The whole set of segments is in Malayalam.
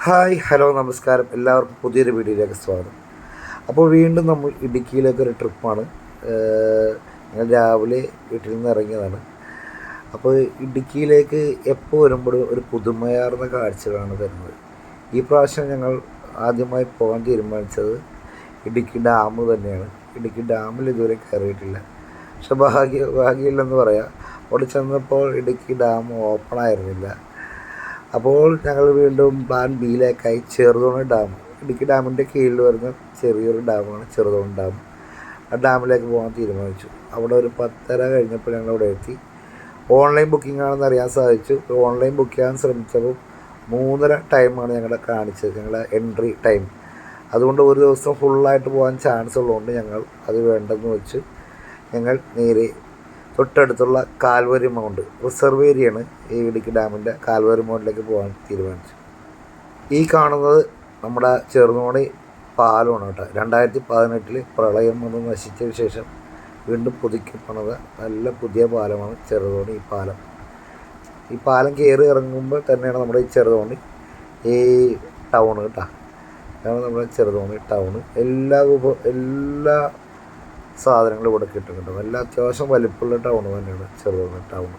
ഹായ് ഹലോ നമസ്കാരം, എല്ലാവർക്കും പുതിയൊരു വീഡിയോയിലേക്ക് സ്വാഗതം. അപ്പോൾ വീണ്ടും നമ്മൾ ഇടുക്കിയിലേക്കൊരു ട്രിപ്പാണ്. ഞങ്ങൾ രാവിലെ വീട്ടിൽ നിന്ന് ഇറങ്ങിയതാണ്. അപ്പോൾ ഇടുക്കിയിലേക്ക് എപ്പോൾ വരുമ്പോഴും ഒരു പുതുമയാർന്ന കാഴ്ചകളാണ് തരുന്നത്. ഈ പ്രാവശ്യം ഞങ്ങൾ ആദ്യമായി പോകാൻ തീരുമാനിച്ചത് ഇടുക്കി ഡാം തന്നെയാണ്. ഇടുക്കി ഡാമിൽ ഇതുവരെ കയറിയിട്ടില്ല. പക്ഷെ ഭാഗ്യമില്ലെന്ന് പറയാം, അവിടെ ചെന്നപ്പോൾ ഇടുക്കി ഡാം ഓപ്പൺ ആയിരുന്നില്ല. അപ്പോൾ ഞങ്ങൾ വീണ്ടും പ്ലാൻ ബിയിലേക്കായി ചെറുതോണി ഡാം, ഇടുക്കി ഡാമിൻ്റെ കീഴിൽ വരുന്ന ചെറിയൊരു ഡാമാണ് ചെറുതോണി ഡാം. ആ ഡാമിലേക്ക് പോകാൻ തീരുമാനിച്ചു. അവിടെ ഒരു 10:30 കഴിഞ്ഞപ്പോൾ ഞങ്ങൾ അവിടെ എത്തി. ഓൺലൈൻ ബുക്കിംഗ് ആണെന്ന് അറിയാൻ സാധിച്ചു. ഓൺലൈൻ ബുക്ക് ചെയ്യാൻ ശ്രമിച്ചപ്പോൾ 3:30 ടൈമാണ് ഞങ്ങളുടെ കാണിച്ചത്, ഞങ്ങളുടെ എൻട്രി ടൈം. അതുകൊണ്ട് ഒരു ദിവസം ഫുള്ളായിട്ട് പോകാൻ ചാൻസ് ഉള്ളതുകൊണ്ട് ഞങ്ങൾ അത് വേണ്ടെന്ന് വെച്ച് ഞങ്ങൾ നേരെ തൊട്ടടുത്തുള്ള കാൽവരി മൗണ്ട് റിസർവ് ഏരിയയാണ് ഈ ഇടുക്കി ഡാമിൻ്റെ കാൽവരി മൗണ്ടിലേക്ക് പോകാൻ തീരുമാനിച്ചു. ഈ കാണുന്നത് നമ്മുടെ ചെറുതോണി പാലമാണ് കേട്ടോ. 2018 പ്രളയം വന്ന് നശിച്ച ശേഷം വീണ്ടും പുതുക്കിപ്പണത് നല്ല പുതിയ പാലമാണ് ചെറുതോണി ഈ പാലം. ഈ പാലം കയറി ഇറങ്ങുമ്പോൾ തന്നെയാണ് നമ്മുടെ ഈ ചെറുതോണി ഈ ടൗൺ കേട്ടോ. ഇതാണ് നമ്മുടെ ചെറുതോണി ടൗണ്. എല്ലാ സാധനങ്ങൾ ഇവിടെ കിട്ടുന്നുണ്ട്. നല്ല അത്യാവശ്യം വലിപ്പമുള്ള ടൗൺ തന്നെയാണ് ചെറുതോണി ടൗൺ.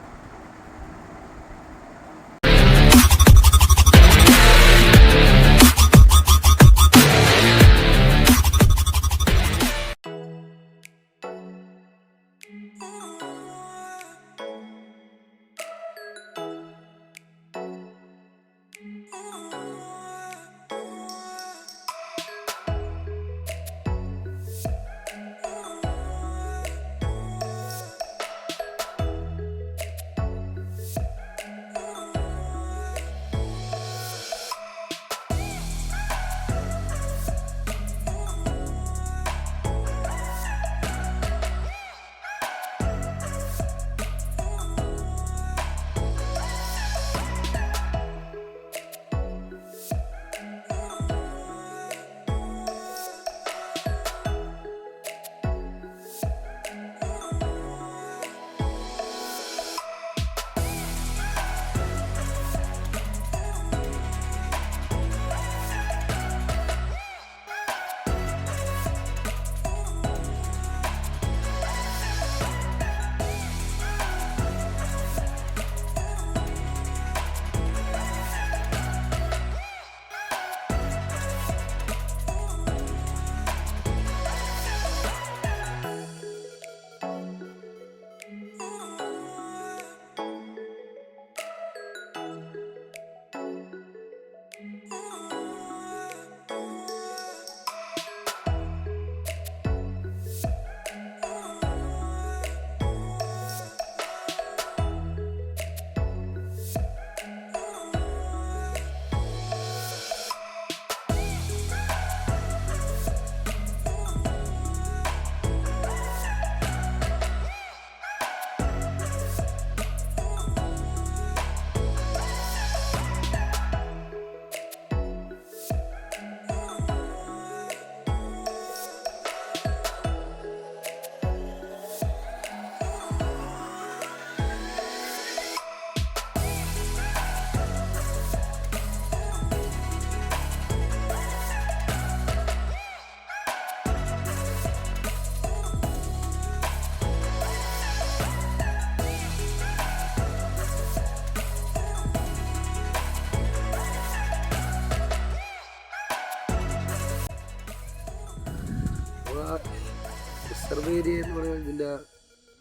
റിസർവ് ഏരിയ എന്ന് പറയുന്നത് ഇതിൻ്റെ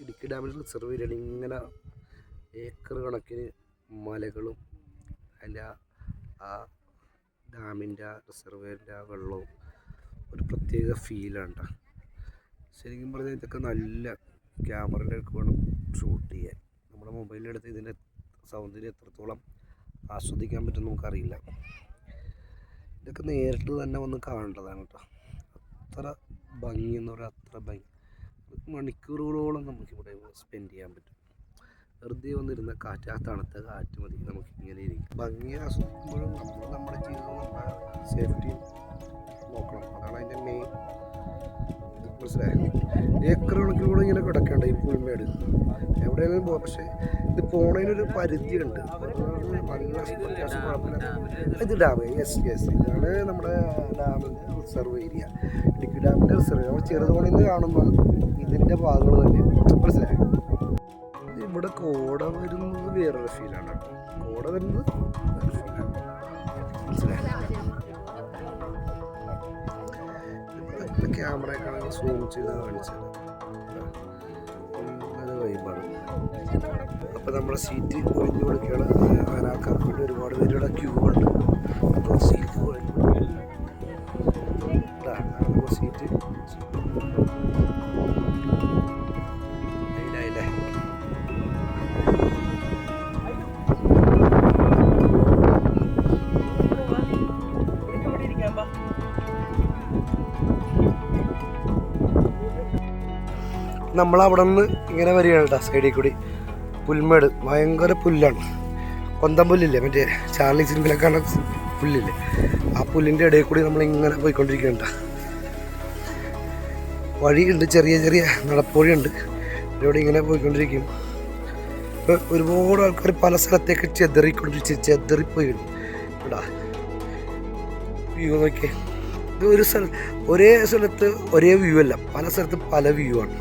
ഇടുക്കി ഡാമിൽ റിസർവ് ഏരിയയിൽ ഇങ്ങനെ ഏക്കർ കണക്കിന് മലകളും അതിൻ്റെ ആ ഡാമിൻ്റെ റിസർവേറിൻ്റെ വെള്ളവും ഒരു പ്രത്യേക ഫീലാണ്. ശരിക്കും പറഞ്ഞാൽ ഇതൊക്കെ നല്ല ക്യാമറയുടെ ഒക്കെ വേണം ഷൂട്ട് ചെയ്യാൻ. നമ്മുടെ മൊബൈലിലെടുത്ത് ഇതിൻ്റെ സൗന്ദര്യം എത്രത്തോളം ആസ്വദിക്കാൻ പറ്റും നമുക്കറിയില്ല. ഇതൊക്കെ നേരിട്ട് തന്നെ വന്ന് കാണേണ്ടതാണ് കേട്ടോ. അത്ര ഭംഗി എന്ന് പറയാൻ അത്ര ഭംഗി. മണിക്കൂറുകളോളം നമുക്കിവിടെ സ്പെൻഡ് ചെയ്യാൻ പറ്റും. വെറുതെ വന്നിരുന്ന കാറ്റ്, ആ തണുത്ത കാറ്റ് മതി നമുക്ക് ഇങ്ങനെ ഇരിക്കും. ഭംഗി ആസ്വദിക്കുമ്പോഴും നമ്മൾ നമ്മുടെ ജീവിതം നമ്മുടെ സേഫ്റ്റി നോക്കണം. അതാണ് അതിൻ്റെ മെയിൻ. മനസ്സിലായോ? ഏക്കർ കണക്കിലൂടെ ഇങ്ങനെ കിടക്കേണ്ട ഈ പുൽമേട്. എവിടെയെങ്കിലും പോകാം, പക്ഷേ ഇത് പോണതിനൊരു പരിധിയുണ്ട്. നല്ല അത്യാവശ്യം കുഴപ്പമില്ല. ഇത് ഡാം, യെസ് ഇതാണ് നമ്മുടെ ഡാമിൻ്റെ റിസർവ് ഏരിയ. ഇടുക്കി ഡാമിൻ്റെ റിസർവ്. നമ്മൾ ചെറുതോണിൽ നിന്ന് കാണുമ്പോൾ ഇതിൻ്റെ ഭാഗങ്ങൾ തന്നെ മനസ്സിലായി. ഇവിടെ കോട വരുന്നത് വേറൊരു ഫീലാണ്. കോട വരുന്നത് വേറൊരു ഫീലാണ്, മനസ്സിലായി. ക്യാമറയൊക്കെ സൂം ചെയ്ത് കാണിച്ചത് നല്ല വൈബാണ്. അപ്പോൾ നമ്മുടെ സീറ്റ് ഒഴിഞ്ഞു കൊടുക്കുകയാണ്. അങ്ങനെ ആൾക്കാർക്ക് വേണ്ടി ഒരുപാട് പേരുടെ ക്യൂ ഉണ്ട്. അപ്പോൾ സീറ്റ് ഒഴിഞ്ഞു കൊടുക്കുകയാണ്. സീറ്റ് അതിലായില്ലേ. നമ്മളവിടെ നിന്ന് ഇങ്ങനെ വരികയാണ് കേട്ടോ. സൈഡിൽ കൂടി പുൽമേട്, ഭയങ്കര പുല്ലാണ്. കൊന്തം പുല്ലില്ലേ, മറ്റേ ചാർലി സിനിമയിലൊക്കെ കാണുന്ന പുല്ലില്ലേ, ആ പുല്ലിൻ്റെ ഇടയിൽ കൂടി നമ്മളിങ്ങനെ പോയിക്കൊണ്ടിരിക്കുന്നുണ്ട. വഴിയുണ്ട്, ചെറിയ ചെറിയ നടപ്പുഴയുണ്ട്. ഇവിടെ ഇങ്ങനെ പോയിക്കൊണ്ടിരിക്കും. ഇപ്പോൾ ഒരുപാട് ആൾക്കാർ പല സ്ഥലത്തേക്ക് ചെതറിപ്പോയിട്ടുണ്ട്. ഇവിടെ വ്യൂ നോക്കിയേ. ഇത് ഒരേ സ്ഥലത്ത് ഒരേ വ്യൂ അല്ല, പല സ്ഥലത്ത് പല വ്യൂ ആണ്.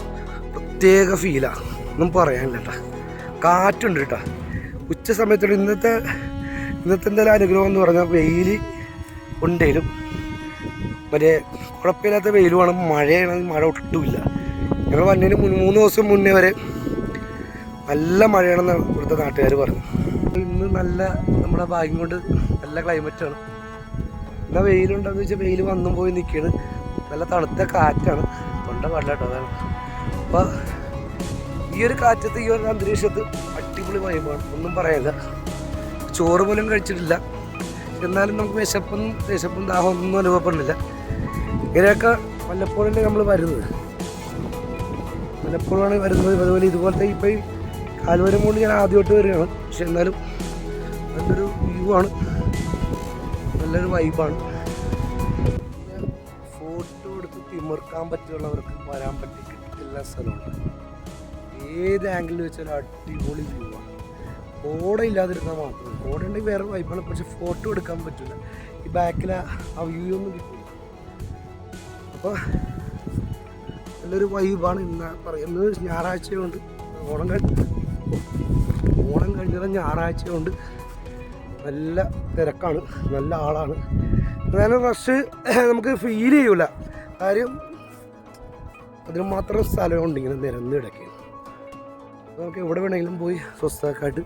പ്രത്യേക ഫീലാണ്, ഒന്നും പറയാനില്ല കേട്ടോ. കാറ്റുണ്ട് കേട്ടോ ഉച്ച സമയത്തുള്ള. ഇന്നത്തെ എന്തായാലും അനുഗ്രഹം എന്ന് പറഞ്ഞാൽ വെയിൽ ഉണ്ടെങ്കിലും മറ്റേ കുഴപ്പമില്ലാത്ത വെയിലുമാണ്. മഴയാണെങ്കിൽ മഴ ഒട്ടുമില്ല. ഞങ്ങൾ വന്നതിന് 3 ദിവസം മുന്നേ വരെ നല്ല മഴയാണെന്ന് ഇവിടുത്തെ നാട്ടുകാർ പറഞ്ഞു. ഇന്ന് നല്ല നമ്മുടെ ഭാഗ്യം കൊണ്ട് നല്ല ക്ലൈമറ്റാണ്. എന്നാൽ വെയിലുണ്ടെന്ന് വെച്ചാൽ വെയിൽ വന്നും പോയി നിൽക്കുകയാണ്. നല്ല തണുത്ത കാറ്റാണ്. തൊണ്ട പാടില്ല കേട്ടോ, അതാണ്. അപ്പോൾ ഈ ഒരു കാറ്റത്ത്, ഈ ഒരു അന്തരീക്ഷത്ത് അടിപൊളി വൈബാണ്, ഒന്നും പറയാനില്ല. ചോറ് പോലും കഴിച്ചിട്ടില്ല, എന്നാലും നമുക്ക് വിശപ്പും ദാഹം ഒന്നും അനുഭവപ്പെടുന്നില്ല. ഇങ്ങനെയൊക്കെ വല്ലപ്പോഴല്ലേ നമ്മൾ വരുന്നത്, വല്ലപ്പോഴാണ് വരുന്നത്. അതുപോലെ ഇതുപോലത്തെ ഇപ്പോൾ ഈ കാൽവരം കൊണ്ട് ഞാൻ ആദ്യമായിട്ട് വരികയാണ്. പക്ഷെ എന്നാലും നല്ലൊരു വ്യൂ ആണ്, നല്ലൊരു വൈബാണ്. ഫോട്ടോ എടുത്ത് തിമിർക്കാൻ പറ്റിയുള്ളവർക്ക് വരാൻ പറ്റി എല്ലാ സ്ഥലമുണ്ട്. ഏത് ആംഗിളിൽ വെച്ചാലും അടിപൊളി വ്യൂ ആണ്. കോട ഇല്ലാതിരുന്നാൽ മാത്രമേ, കോട ഉണ്ടെങ്കിൽ വേറെ വൈബാണ്. പക്ഷെ ഫോട്ടോ എടുക്കാൻ പറ്റില്ല, ഈ ബാക്കിൽ ആ വ്യൂ ഒന്നും കിട്ടില്ല. അപ്പോൾ നല്ലൊരു വൈബാണ്. ഇന്ന് പറയുന്നത് ഞായറാഴ്ചയുണ്ട്, ഓണം കഴിഞ്ഞത് ഞായറാഴ്ചയുണ്ട്. നല്ല തിരക്കാണ്, നല്ല ആളാണ്. എന്നാലും റഷ് നമുക്ക് ഫീൽ ചെയ്യൂല. കാര്യം അതിന് മാത്രം സ്ഥലമുണ്ട് ഇങ്ങനെ നിരന്ന് കിടക്കുകയാണ്. അപ്പോൾ നമുക്ക് എവിടെ വേണമെങ്കിലും പോയി സ്വസ്ഥമായിട്ട്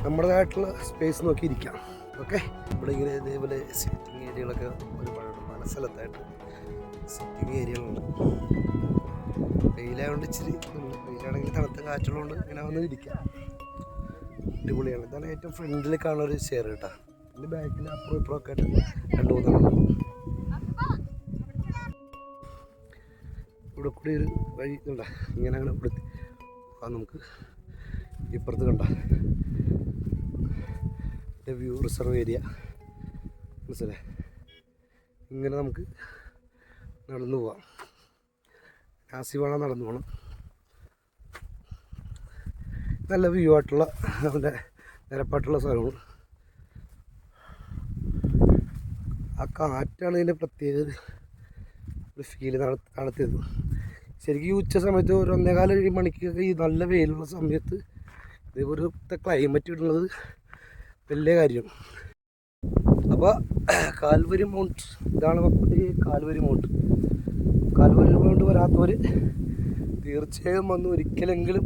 നമ്മുടേതായിട്ടുള്ള സ്പേസ് നോക്കി ഇരിക്കാം. ഓക്കെ, ഇവിടെ ഇങ്ങനെ ഇതേപോലെ സിറ്റിംഗ് ഏരിയകളൊക്കെ ഒരുപാടുണ്ട്. പല സ്ഥലത്തായിട്ട് സിറ്റിംഗ് ഏരിയകളുണ്ട്. വെയിലായതുകൊണ്ട് ഇച്ചിരി വെയിലാണെങ്കിൽ തണുത്ത കാറ്റുള്ളതുകൊണ്ട് ഇങ്ങനെ വന്ന് ഇരിക്കാം. അടിപൊളിയാണ്. ഇതാണ് ഏറ്റവും ഫ്രണ്ടിൽ കാണുന്ന ഒരു ചെയർ കേട്ടോ. ഇതിൻ്റെ ബാക്കിൽ അപ്പുറം ഇപ്പുറമൊക്കെ ആയിട്ട് 2-3 ഇവിടെ കൂടി ഒരു വഴി കണ്ട, ഇങ്ങനെ അങ്ങനെ ഇവിടെ നമുക്ക് ഇപ്പുറത്ത് കണ്ട വ്യൂ റിസർവ് ഏരിയ, മനസ്സിലായി. ഇങ്ങനെ നമുക്ക് നടന്നു പോവാം. നാസിവാണ നടന്നു പോകണം. നല്ല വ്യൂ ആയിട്ടുള്ള നല്ല നിരപ്പായിട്ടുള്ള സ്ഥലമാണ്. ആ കാറ്റാണ് ഇതിൻ്റെ പ്രത്യേകത, ഒരു ഫീല് നടത്തിയത്. ശരിക്കും ഈ ഉച്ച സമയത്ത് ഒരു 1:15 മണിക്കൊക്കെ ഈ നല്ല വെയിലുള്ള സമയത്ത് ഇതേപോലത്തെ ക്ലൈമറ്റ് ഇടുന്നത് വലിയ കാര്യം. അപ്പോൾ കാൽവരി മൗണ്ട്, ഇതാണ് ഈ കാൽവരി മൗണ്ട് വരാത്തവർ തീർച്ചയായും വന്ന് ഒരിക്കലെങ്കിലും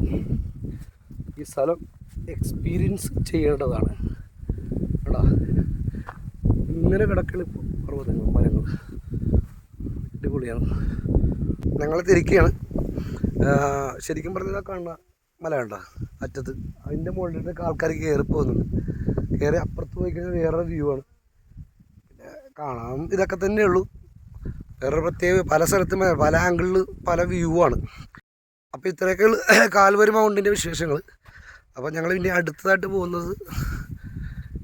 ഈ സ്ഥലം എക്സ്പീരിയൻസ് ചെയ്യേണ്ടതാണ് കേട്ടോ. ഇങ്ങനെ കിടക്കണ ഇപ്പോൾ പർവ്വതങ്ങൾ, മരങ്ങൾ അടിപൊളിയാണ്. ഞങ്ങൾ തിരിക്കുകയാണ്. ശരിക്കും പറഞ്ഞാൽ കാണുന്ന മല കണ്ട അറ്റത്ത്, അതിൻ്റെ മുകളിലേക്ക് ആൾക്കാർ കയറി പോകുന്നുണ്ട്. കയറി അപ്പുറത്ത് പോയി കഴിഞ്ഞാൽ വേറെ വ്യൂ ആണ്. പിന്നെ കാണാൻ ഇതൊക്കെ തന്നെയുള്ളൂ, വേറെ പ്രത്യേക പല സ്ഥലത്തും പല ആംഗിളിൽ പല വ്യൂ ആണ്. അപ്പോൾ ഇത്രയൊക്കെ കാൽവരി മൗണ്ടിൻ്റെ വിശേഷങ്ങൾ. അപ്പോൾ ഞങ്ങൾ ഇനി അടുത്തതായിട്ട് പോകുന്നത്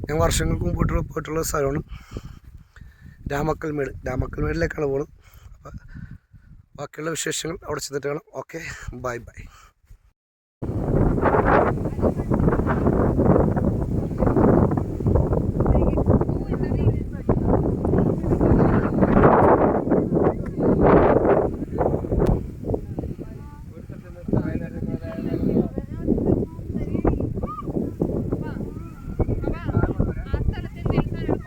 ഞാൻ വർഷങ്ങൾക്ക് മുമ്പോട്ട് പോയിട്ടുള്ള സ്ഥലമാണ് രാമക്കൽമേട്. രാമക്കൽമേടിലേക്കാണ് പോകുന്നത്. അപ്പോൾ ബാക്കിയുള്ള വിശേഷങ്ങൾ അവിടെ ചെന്നിട്ട് കാണാം. Okay, bye bye. ആ സ്ഥലത്ത്